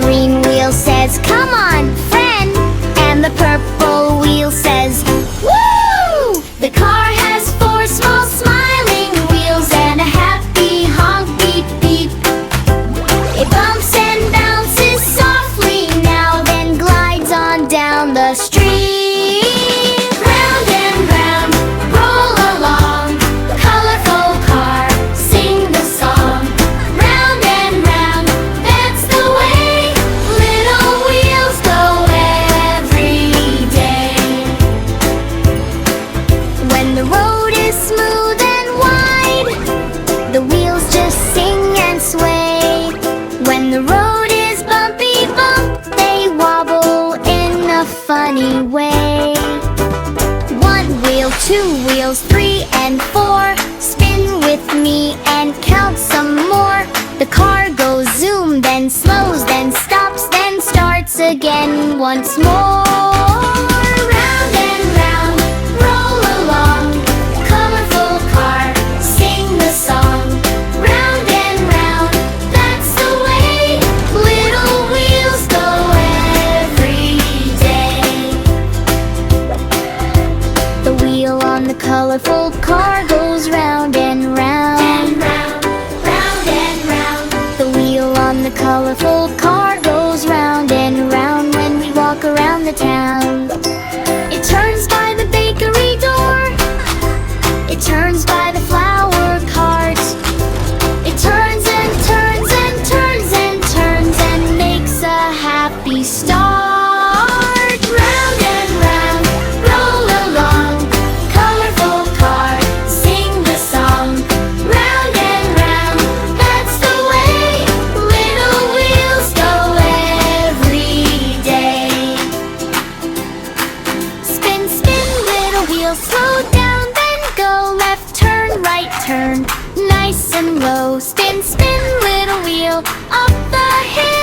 green wheel says, "Come on, friend." And the purple wheel says, "Woo!" The car has four small smiling wheels and a happy honk, beep, beep. It bumps and bounces softly now, then glides on down the street. Round and round, roll along, colorful car, sing the song. Round and round, that's the way little wheels go every day. When the road is smooth and wide, the wheels just sing and sway. When the road is bumpy bump, they wobble in a funny way. One wheel, two wheels, three and four. Spin with me and count some more. The car goes zoom, then slows, then stops, then starts again once more. Round and round, roll along, colorful car, sing the song. Round and round, that's the way little wheels go every day. The wheel on the colorful car goes round and round. And round, round and round. The wheel on the colorful car goes round and round when we walk around the town. It turns by the bakery door. It turns by the flower cart. It turns and turns and turns and turns and makes a happy start. Round and round, roll along, colorful car, sing the song. Round and round, that's the way little wheels go every day. Spin, spin, little wheels, slow down, then go left, turn, right, turn, nice and low. Spin, spin, little wheel, up the hill.